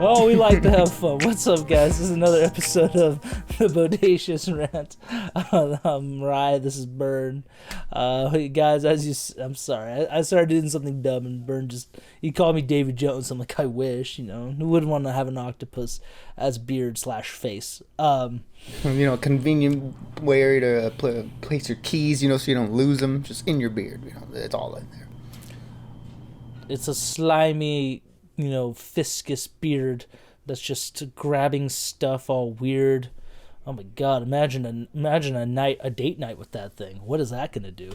Oh, we like to have fun. What's up, guys? This is another episode of the Bodacious Rant. I'm Rye. This is Burn. Hey, guys, I'm sorry. I started doing something dumb, and Burn he called me David Jones. I'm like, I wish, who wouldn't want to have an octopus as beard/face? Convenient way to place your keys, so you don't lose them, just in your beard. It's all in there. It's a slimy, viscous beard that's just grabbing stuff all weird. Oh my god! Imagine a date night with that thing. What is that gonna do?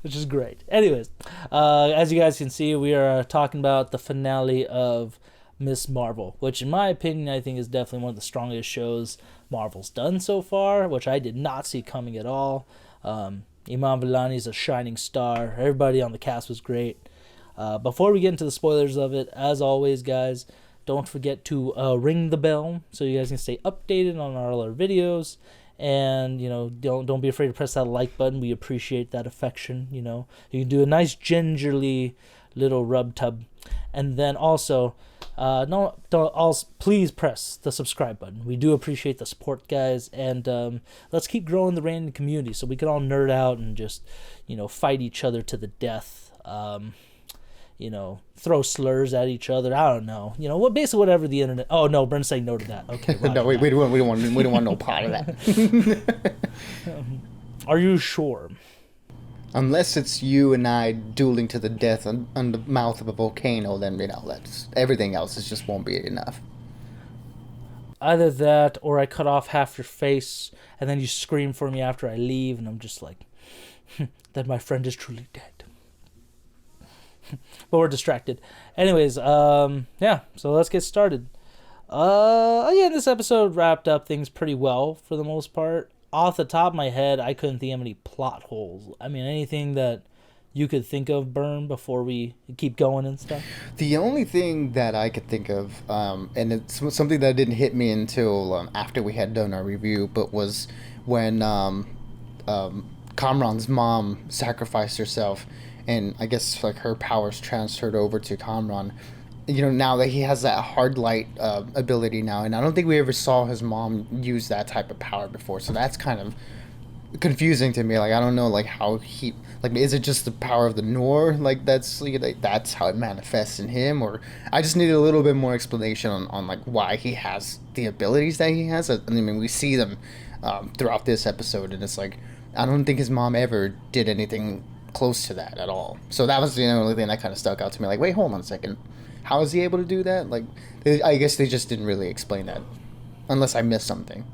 Which is great. Anyways, as you guys can see, we are talking about the finale of Miss Marvel, which in my opinion, I think is definitely one of the strongest shows Marvel's done so far, which I did not see coming at all. Iman Vellani's a shining star. Everybody on the cast was great. Before we get into the spoilers of it, as always, guys, don't forget to ring the bell so you guys can stay updated on all our videos. And, don't be afraid to press that like button. We appreciate that affection, You can do a nice gingerly little rub tub. And then also, please press the subscribe button. We do appreciate the support, guys. And let's keep growing the random community so we can all nerd out and just, fight each other to the death. Throw slurs at each other. I don't know. Basically whatever the internet. Oh no, Brent's saying no to that. Okay. No, we don't want no part of that. Are you sure? Unless it's you and I dueling to the death on the mouth of a volcano, then that's everything else just won't be enough. Either that, or I cut off half your face, and then you scream for me after I leave, and I'm just like, that my friend is truly dead. But we're distracted. Anyways, so let's get started. This episode wrapped up things pretty well for the most part. Off the top of my head, I couldn't think of any plot holes. I mean, anything that you could think of, Burn, before we keep going and stuff? The only thing that I could think of, and it's something that didn't hit me until after we had done our review, but was when Camron's mom sacrificed herself, and I guess her powers transferred over to Camron. Now that he has that hard light ability now, and I don't think we ever saw his mom use that type of power before, so that's kind of confusing to me. I don't know, how he, is it just the power of the Noor? That's how it manifests in him, or I just need a little bit more explanation on why he has the abilities that he has. I mean, we see them throughout this episode, and it's I don't think his mom ever did anything close to that at all. So that was the only thing that kind of stuck out to me. Wait, hold on a second. How is he able to do that? I guess they just didn't really explain that, unless I missed something.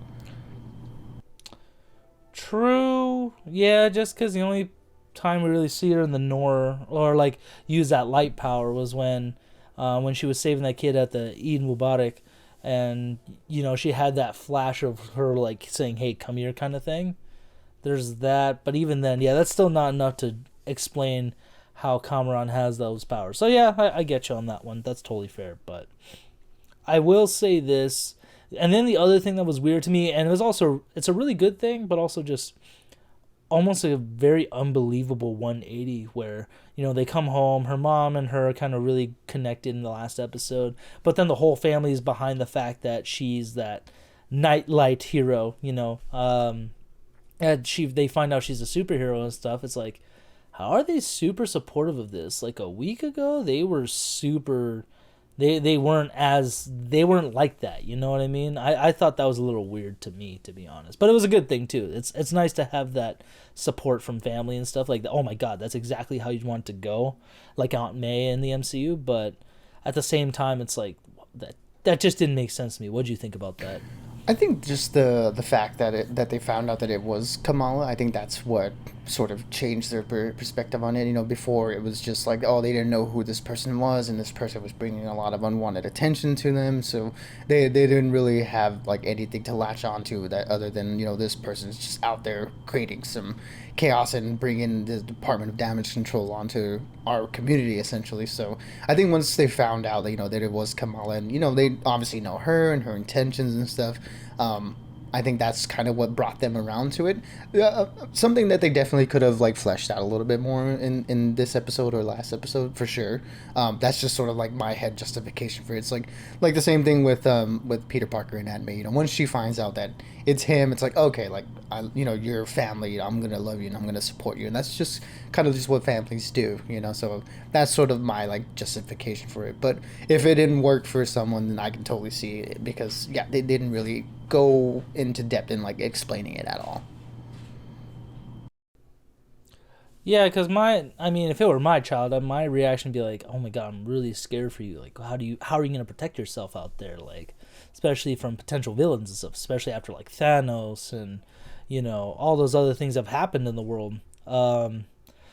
True. Yeah, just because the only time we really see her in the Noor or use that light power was when she was saving that kid at the Eid Mubarak, and she had that flash of her saying, "Hey, come here," kind of thing. There's that, but even then, that's still not enough to explain how Camron has those powers. So yeah, I get you on that one. That's totally fair. But I will say this, and then the other thing that was weird to me, and it's a really good thing, but also just almost a very unbelievable 180 where, they come home, her mom and her kind of really connected in the last episode, but then the whole family is behind the fact that she's that nightlight hero, and they find out she's a superhero and stuff. It's how are they super supportive of this? A week ago, they were super. They weren't like that. You know what I mean? I thought that was a little weird to me, to be honest. But it was a good thing too. It's nice to have that support from family and stuff Oh my God, that's exactly how you'd want it to go, like Aunt May in the MCU. But at the same time, it's that just didn't make sense to me. What do you think about that? I think just the fact that they found out that it was Kamala, I think that's what sort of changed their perspective on it. Before it was just they didn't know who this person was, and this person was bringing a lot of unwanted attention to them, so they didn't really have anything to latch onto that other than this person's just out there creating some chaos and bringing the Department of Damage Control onto our community essentially. So I think once they found out that it was Kamala, and they obviously know her and her intentions and stuff, I think that's kind of what brought them around to it. Something that they definitely could have like fleshed out a little bit more in this episode or last episode for sure. That's just sort of like my head justification for it. It's like the same thing with Peter Parker and Aunt May. You know, once she finds out that it's him, it's like, okay, like you're family. I'm gonna love you and I'm gonna support you, and that's just kind of just what families do. You know, so that's sort of my like justification for it. But if it didn't work for someone, then I can totally see it because yeah, they didn't really go into depth in like explaining it at all. Yeah, because I mean, if it were my child, my reaction would be like, "Oh my god, I'm really scared for you. Like, how are you gonna protect yourself out there? Like, especially from potential villains and stuff. Especially after like Thanos and all those other things that have happened in the world.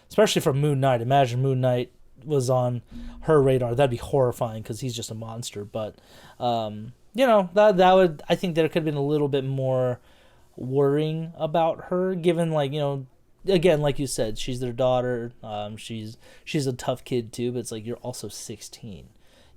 Especially from Moon Knight. Imagine Moon Knight was on her radar. That'd be horrifying because he's just a monster. But that would I think there could have been a little bit more worrying about her, given like again, like you said, she's their daughter. She's a tough kid too, but it's like you're also 16.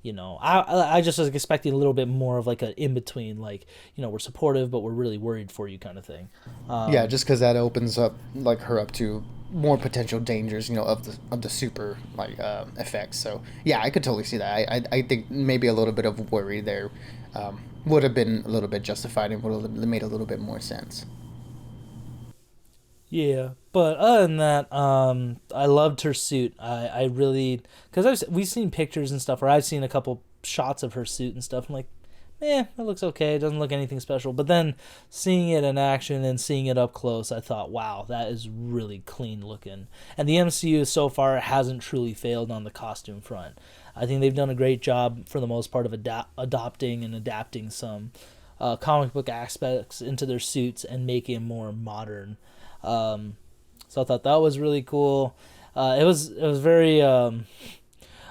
I just was expecting a little bit more of like an in between, like we're supportive, but we're really worried for you kind of thing. Yeah, just because that opens up like her up to more potential dangers, of the super like effects. So yeah, I could totally see that. I think maybe a little bit of worry there would have been a little bit justified and would have made a little bit more sense. Yeah, but other than that, I loved her suit. I really because we've seen pictures and stuff, or I've seen a couple shots of her suit and stuff. I'm like, it looks okay. It doesn't look anything special. But then seeing it in action and seeing it up close, I thought, wow, that is really clean looking. And the MCU so far hasn't truly failed on the costume front. I think they've done a great job for the most part of adopting and adapting some comic book aspects into their suits and making them more modern. So I thought that was really cool. It was very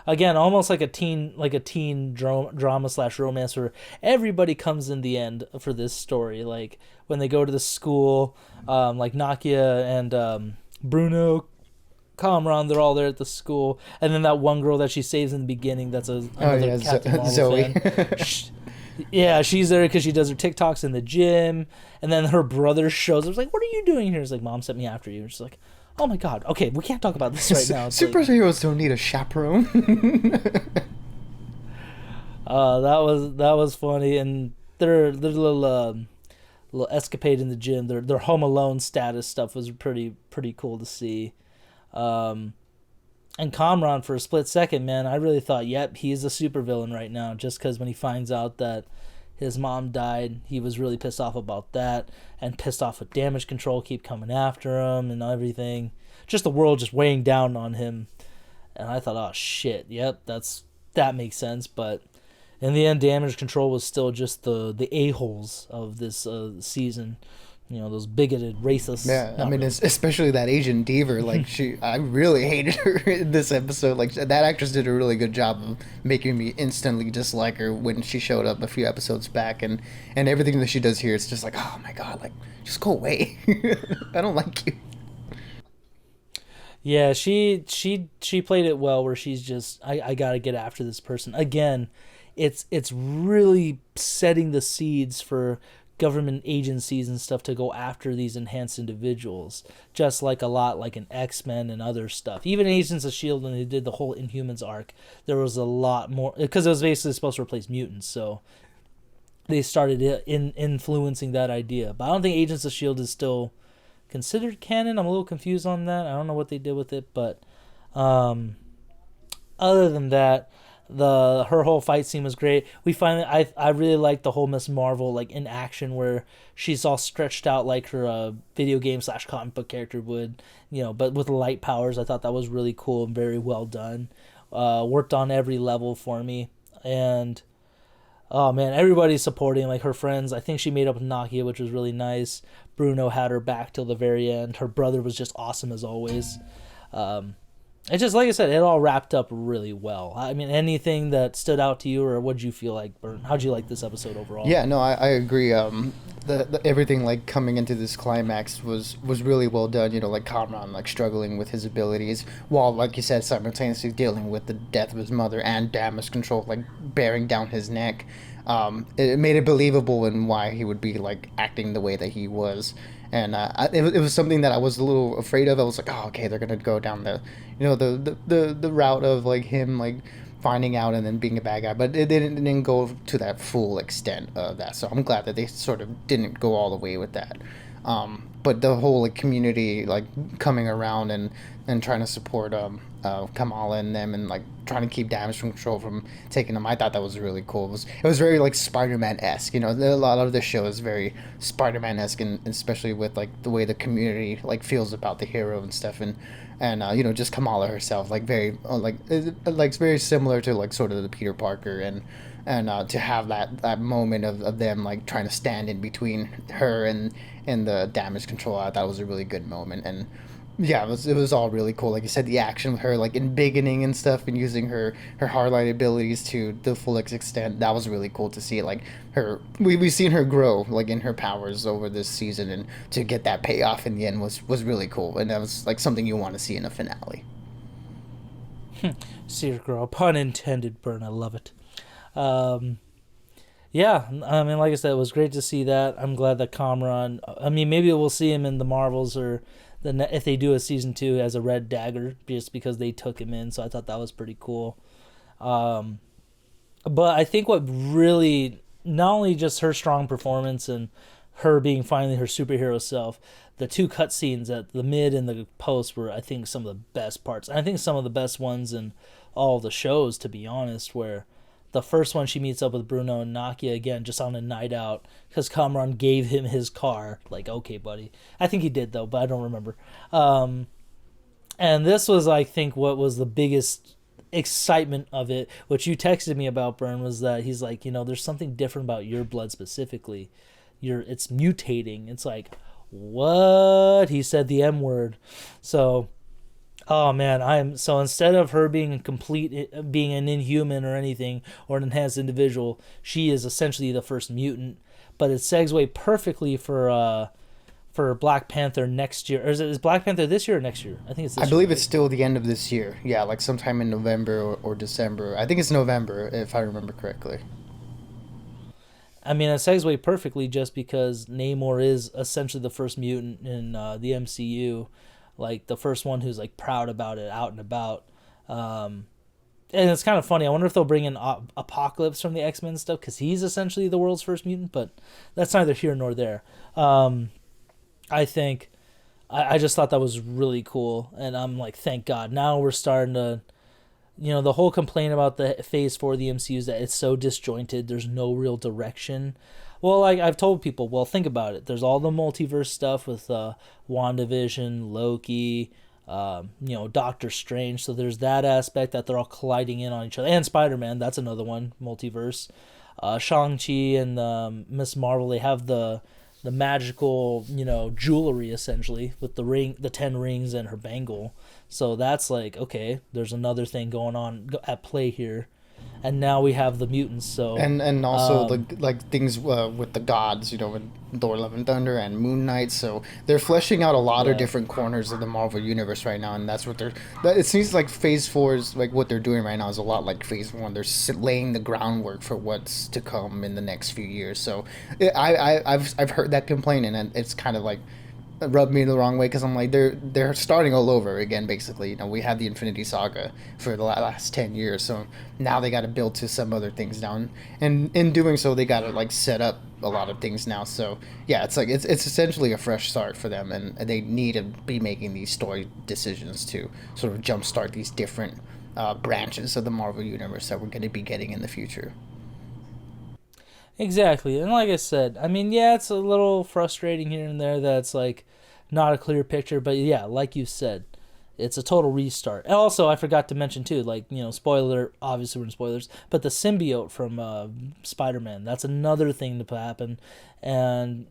again almost like a teen drama slash romance where everybody comes in the end for this story. Like when they go to the school, like Nakia and Bruno, Camron, they're all there at the school, and then that one girl that she saves in the beginning, that's another Captain Marvel Zoe. fan. Yeah, she's there because she does her TikToks in the gym, and then her brother shows up. It's like, "What are you doing here?" It's like, "Mom sent me after you." And she's like, "Oh my god, okay, we can't talk about this right now." It's Superheroes don't need a chaperone. that was funny, and their little escapade in the gym, their Home Alone status stuff was pretty cool to see. And Kamran, for a split second, man, I really thought, yep, he's a supervillain right now. Just because when he finds out that his mom died, he was really pissed off about that, and pissed off with damage control keep coming after him and everything. Just the world just weighing down on him. And I thought, oh shit, yep, that makes sense. But in the end, damage control was still just the a-holes of this season. Those bigoted racists. Yeah, I mean, really. especially that Asian diva. Like I really hated her in this episode. Like that actress did a really good job of making me instantly dislike her when she showed up a few episodes back, and everything that she does here, it's just like, oh my god, like just go away. I don't like you. Yeah, she played it well. Where she's just, I gotta get after this person again. It's really setting the seeds for government agencies and stuff to go after these enhanced individuals, just like a lot like in X-Men and other stuff. Even Agents of S.H.I.E.L.D., when they did the whole Inhumans arc, there was a lot more, because it was basically supposed to replace mutants, so they started influencing that idea. But I don't think Agents of S.H.I.E.L.D. is still considered canon. I'm a little confused on that. I don't know what they did with it, but other than that, her whole fight scene was great. We finally, I really liked the whole Miss Marvel like in action, where she's all stretched out like her video game slash comic book character would, but with light powers. I thought that was really cool and very well done. Worked on every level for me, and oh man, everybody's supporting, like her friends. I think she made up with Nakia, which was really nice. Bruno had her back till the very end. Her brother was just awesome as always. It's just like I said, it all wrapped up really well. I mean, anything that stood out to you, or what'd you feel like, Bert? How'd you like this episode overall? Yeah, no, I agree. The everything like coming into this climax was really well done. You know, like Kamran like struggling with his abilities, while like you said, simultaneously dealing with the death of his mother and damage control, like bearing down his neck. It made it believable in why he would be like acting the way that he was. And it was something that I was a little afraid of. I was like, oh, okay, they're gonna go down the, the route of like him like finding out and then being a bad guy, but it didn't go to that full extent of that. So I'm glad that they sort of didn't go all the way with that. But the whole like community like coming around and trying to support Kamala and them and like trying to keep damage control from taking them. I thought that was really cool. It was very like Spider-Man esque. You know, a lot of the show is very Spider-Man esque, and especially with like the way the community like feels about the hero and stuff, and just Kamala herself, like very like very similar to like sort of the Peter Parker, and to have that moment of them like trying to stand in between her and the damage control, I thought was a really good moment. And yeah, it was all really cool. Like you said, the action with her like in beginning and stuff, and using her hardlight abilities to the full extent. That was really cool to see. Like we've seen her grow like in her powers over this season, and to get that payoff in the end was really cool. And that was like something you want to see in a finale. See your girl, pun intended, Burn. I love it. Um, yeah, I mean, like I said, it was great to see that. I'm glad that Kamran. I mean, maybe we'll see him in the Marvels, or if they do a season 2 as a Red Dagger, just because they took him in. So I thought that was pretty cool. Um, but I think what really, not only just her strong performance and her being finally her superhero self, the two cutscenes at the mid and the post were, I think, some of the best parts. And I think some of the best ones in all the shows, to be honest, where the first one she meets up with Bruno and Nakia again just on a night out because Kamran gave him his car. Like, okay, buddy. I think he did, though, but I don't remember. And this was, I think, what was the biggest excitement of it, which you texted me about, Bern, was that he's like, there's something different about your blood specifically. It's mutating. It's like, what? He said the M word. So, oh man, so instead of her being being an inhuman or anything, or an enhanced individual, she is essentially the first mutant. But it segues perfectly for Black Panther next year. Or is Black Panther this year or next year? I think it's this I year. believe Right? it's still the end of this year. Yeah, like sometime in November or December. I think it's November if I remember correctly. I mean, it segues perfectly just because Namor is essentially the first mutant in the MCU, like the first one who's like proud about it, out and about. And it's kind of funny. I wonder if they'll bring in Apocalypse from the X-Men stuff, because he's essentially the world's first mutant, but that's neither here nor there. I think I just thought that was really cool, and I'm like, thank God. Now we're starting to, the whole complaint about the Phase 4 of the MCU is that it's so disjointed. There's no real direction. Well, like I've told people, well, think about it. There's all the multiverse stuff with WandaVision, Loki, Doctor Strange. So there's that aspect that they're all colliding in on each other. And Spider-Man, that's another one, multiverse. Shang-Chi and Miss Marvel, they have the magical, jewelry essentially with the ring, the 10 rings and her bangle. So that's like, okay, there's another thing going on at play here. And now we have the mutants. So And also the like things with the gods, with Thor: Love and Thunder and Moon Knight. So they're fleshing out a lot of yeah, different corners of the Marvel universe right now, and that's what they're. It seems like Phase 4 is like what they're doing right now is a lot like Phase 1. They're laying the groundwork for what's to come in the next few years. So I've heard that complaint, and it's kind of like rubbed me the wrong way, because I'm like, they're starting all over again. Basically, we had the Infinity Saga for the last 10 years, so now they got to build to some other things down, and in doing so they got to like set up a lot of things now. So yeah, it's like it's essentially a fresh start for them, and they need to be making these story decisions to sort of jumpstart these different branches of the Marvel universe that we're going to be getting in the future. exactly. And like I said, I mean, yeah, it's a little frustrating here and there that's like not a clear picture, but yeah, like you said, it's a total restart. And also, I forgot to mention too, like, spoiler, obviously we're in spoilers, but the symbiote from Spider-Man, that's another thing to happen. And,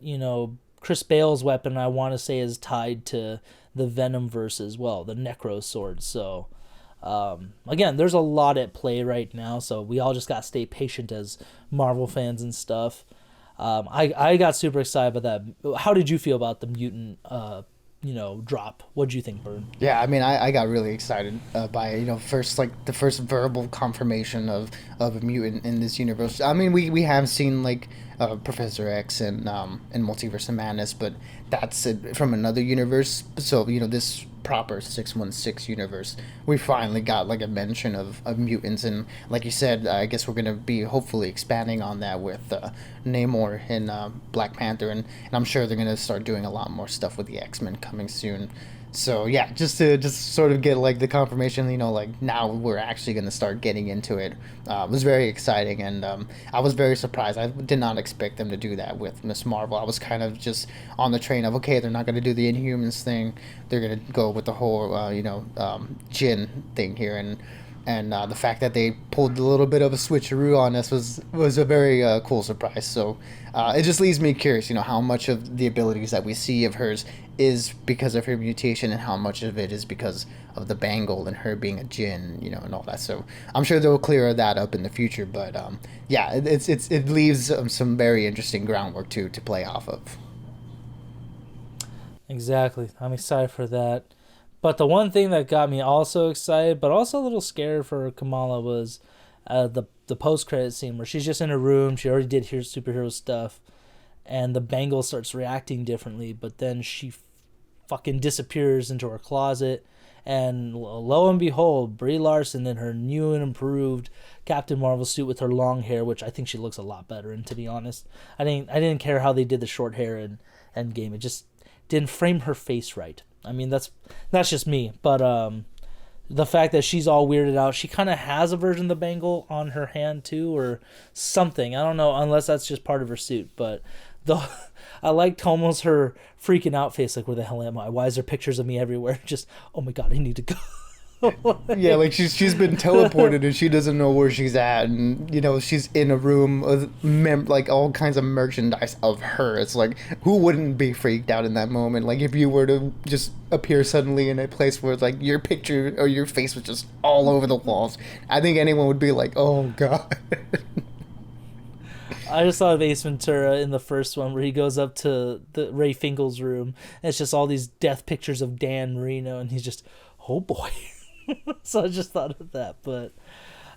Chris Bale's weapon, I want to say, is tied to the Venom verse as well, the Necro sword. So Again, there's a lot at play right now, so we all just gotta stay patient as Marvel fans and stuff. I got super excited about that. How did you feel about the mutant drop? What'd you think, Bird? Yeah, I mean, I got really excited by first like the first verbal confirmation of a mutant in this universe. I mean, we have seen like Professor X and Multiverse of Madness, but that's from another universe. So this proper 616 universe, we finally got like a mention of mutants, and like you said, I guess we're gonna be hopefully expanding on that with Namor and Black Panther, and I'm sure they're gonna start doing a lot more stuff with the X-Men coming soon. So yeah, just sort of get like the confirmation, like now we're actually going to start getting into it. Was very exciting, and I was very surprised. I did not expect them to do that with Miss Marvel. I was kind of just on the train of, okay, they're not going to do the Inhumans thing. They're going to go with the whole Jin thing here, and the fact that they pulled a little bit of a switcheroo on us was a very cool surprise. So it just leaves me curious, how much of the abilities that we see of hers is because of her mutation, and how much of it is because of the bangle and her being a Jinn, and all that. So I'm sure they'll clear that up in the future. But yeah, it leaves some very interesting groundwork to play off of. Exactly. I'm excited for that. But the one thing that got me also excited, but also a little scared for Kamala, was the post credit scene where she's just in a room. She already did her superhero stuff, and the bangle starts reacting differently. But then she fucking disappears into her closet, and lo and behold, Brie Larson in her new and improved Captain Marvel suit with her long hair, which I think she looks a lot better in. To be honest, I didn't care how they did the short hair in Endgame. It just didn't frame her face right. I mean, that's just me, but the fact that she's all weirded out, she kind of has a version of the bangle on her hand too, or something. I don't know, unless that's just part of her suit. But I liked almost her freaking out face, like, where the hell am I? Why is there pictures of me everywhere? Just, oh my god, I need to go. Yeah, like she's been teleported and she doesn't know where she's at, and she's in a room with like all kinds of merchandise of her. It's like, who wouldn't be freaked out in that moment? Like if you were to just appear suddenly in a place where like your picture or your face was just all over the walls, I think anyone would be like, oh god. I just saw Ace Ventura in the first one where he goes up to the Ray Finkel's room, and it's just all these death pictures of Dan Marino, and he's just, oh boy. So I just thought of that. But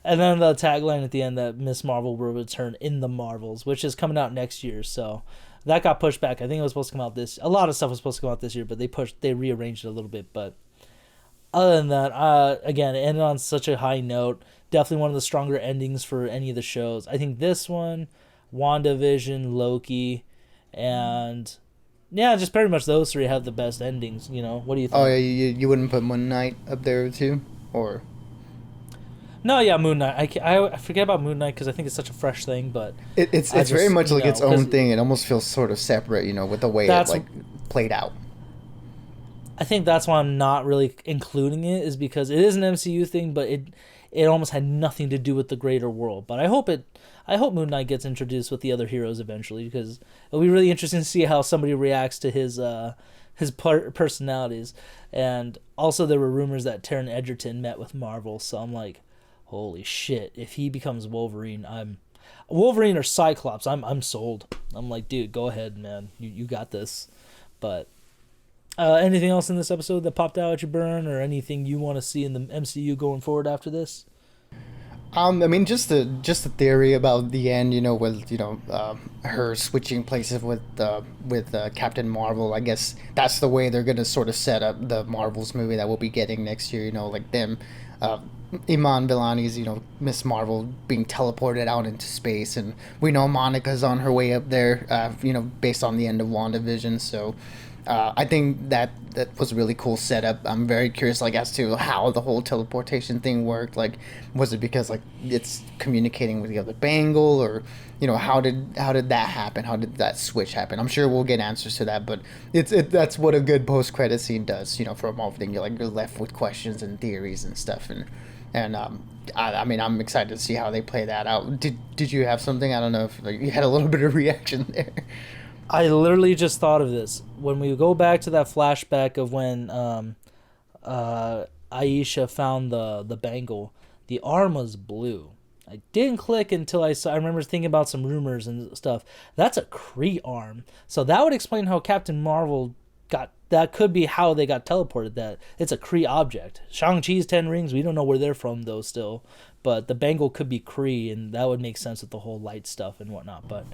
and then the tagline at the end that Miss Marvel will return in the Marvels, which is coming out next year. So that got pushed back. I think it was supposed to come out a lot of stuff was supposed to come out this year, but they rearranged it a little bit. But other than that, again, it ended on such a high note. Definitely one of the stronger endings for any of the shows. I think this one, WandaVision, Loki, and yeah, just pretty much those three have the best endings. What do you think? Oh yeah, you wouldn't put Moon Knight up there too, or? No, yeah, Moon Knight. I forget about Moon Knight because I think it's such a fresh thing, but It's very much like its own thing. It almost feels sort of separate, with the way it like played out. I think that's why I'm not really including it, is because it is an MCU thing, but it almost had nothing to do with the greater world. But I hope Moon Knight gets introduced with the other heroes eventually, because it'll be really interesting to see how somebody reacts to his personalities. And also there were rumors that Taron Egerton met with Marvel, so I'm like, holy shit, if he becomes Wolverine or Cyclops, I'm sold. I'm like, dude, go ahead, man. You got this. But anything else in this episode that popped out at you, Burn, or anything you want to see in the MCU going forward after this? I mean, just the theory about the end, with her switching places with Captain Marvel. I guess that's the way they're gonna sort of set up the Marvels movie that we'll be getting next year. Like them, Iman Vellani's Miss Marvel being teleported out into space, and we know Monica's on her way up there. Based on the end of WandaVision, so. I think that was a really cool setup. I'm very curious, like, as to how the whole teleportation thing worked. Like, was it because like it's communicating with the other bangle, or how did that happen? How did that switch happen? I'm sure we'll get answers to that. But that's what a good post credit scene does. For a Marvel thing, you're left with questions and theories and stuff. And I mean, I'm excited to see how they play that out. Did you have something? I don't know if you had a little bit of reaction there. I literally just thought of this. When we go back to that flashback of when Aisha found the bangle, the arm was blue. I didn't click until I saw. I remember thinking about some rumors and stuff. That's a Kree arm, so that would explain how Captain Marvel got. That could be how they got teleported. That it's a Kree object. Shang-Chi's 10 rings. We don't know where they're from though still, but the bangle could be Kree, and that would make sense with the whole light stuff and whatnot. But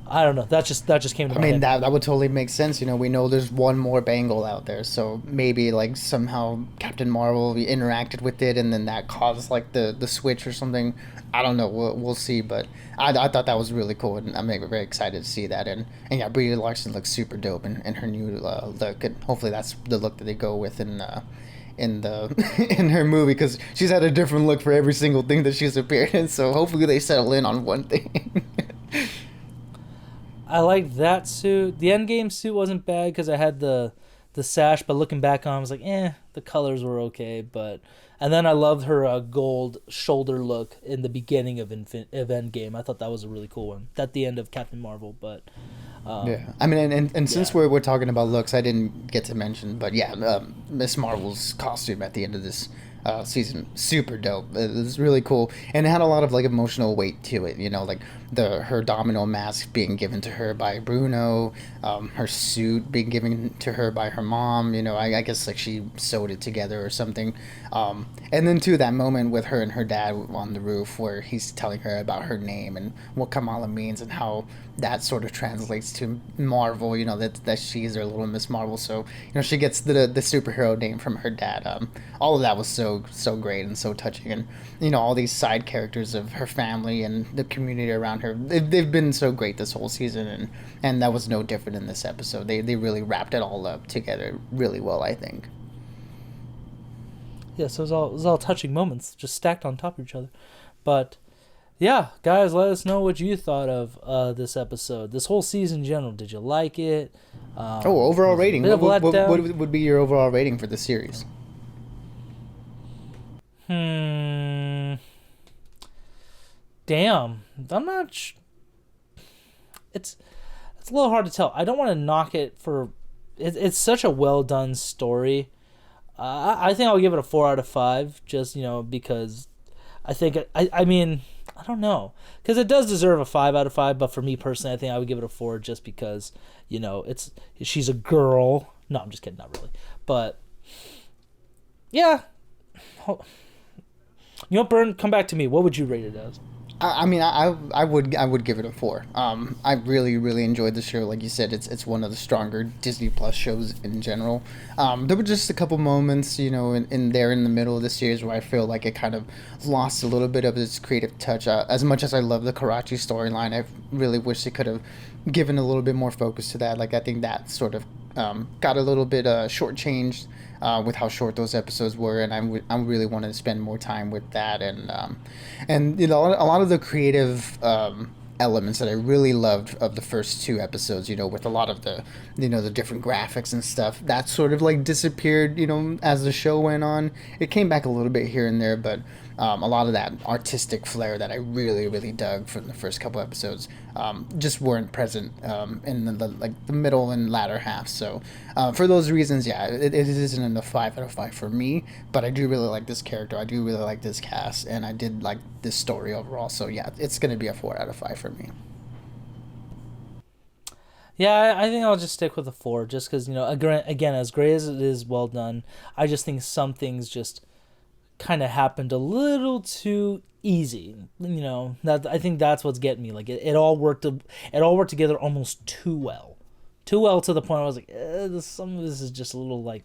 I don't know. That just came to my head. That would totally make sense. We know there's one more bangle out there, so maybe like somehow Captain Marvel interacted with it, and then that caused like the switch or something. I don't know. We'll see, but I thought that was really cool, and I'm very excited to see that. And yeah, Brie Larson looks super dope in her new look, and hopefully that's the look that they go with in the in her movie, because she's had a different look for every single thing that she's appeared in. So hopefully they settle in on one thing. I liked that suit. The Endgame suit wasn't bad because I had the sash, but looking back on it, I was like, the colors were okay. And then I loved her gold shoulder look in the beginning of Endgame. I thought that was a really cool one. At the end of Captain Marvel, but yeah. I mean, and since we're talking about looks, I didn't get to mention, but yeah, Miss Marvel's costume at the end of this season, super dope. It was really cool, and it had a lot of like emotional weight to it. Like her domino mask being given to her by Bruno, her suit being given to her by her mom. I guess like she sewed it together or something. And then too, that moment with her and her dad on the roof where he's telling her about her name and what Kamala means and how that sort of translates to Marvel. That she's her little Miss Marvel. So she gets the superhero name from her dad. All of that was so great and so touching, and all these side characters of her family and the community around her, they've been so great this whole season, and that was no different in this episode. They really wrapped it all up together really well, I think. Yeah, so it was all touching moments just stacked on top of each other. But yeah, guys, let us know what you thought of this episode, this whole season in general. Did you like it? Overall rating. What would be your overall rating for the series? Damn, I'm not. It's a little hard to tell. I don't want to knock it for. It's such a well done story. I think I'll give it a 4 out of 5, just because I think I mean I don't know, because it does deserve a 5 out of 5, but for me personally, I think I would give it a 4 just because she's a girl. No, I'm just kidding, not really, but yeah. Burn, come back to me. What would you rate it as? I mean, I would give it a 4. I really enjoyed the show. Like you said, it's one of the stronger Disney Plus shows in general. There were just a couple moments, in there in the middle of the series where I feel like it kind of lost a little bit of its creative touch. As much as I love the Karachi storyline, I really wish it could have given a little bit more focus to that. Like I think that sort of got a little bit shortchanged with how short those episodes were, and I really wanted to spend more time with that, and a lot of the creative elements that I really loved of the first 2 episodes, with a lot of the the different graphics and stuff, that sort of like disappeared, as the show went on. It came back a little bit here and there, but a lot of that artistic flair that I really dug from the first couple episodes just weren't present in the middle and latter half. So for those reasons, yeah, it isn't a 5 out of 5 for me, but I do really like this character. I do really like this cast, and I did like this story overall. So yeah, it's going to be a 4 out of 5 for me. Yeah, I think I'll just stick with a 4, just because, again, as great as it is, well done, I just think some things just kind of happened a little too easy. That I think that's what's getting me. Like it all worked together almost too well to the point where I was like, some of this is just a little like,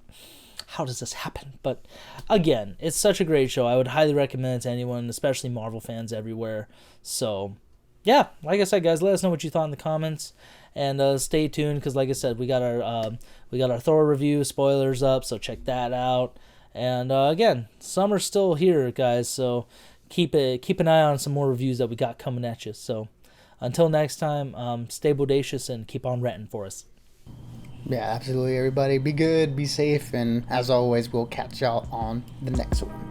how does this happen? But again, it's such a great show. I would highly recommend it to anyone, especially Marvel fans everywhere. So yeah, like I said, guys, let us know what you thought in the comments, and stay tuned, because like I said, we got our Thor review spoilers up, so check that out. And again, summer's still here, guys, so keep an eye on some more reviews that we got coming at you. So until next time, stay bodacious and keep on ranting for us. Yeah, absolutely, everybody. Be good, be safe, and as always, we'll catch y'all on the next one.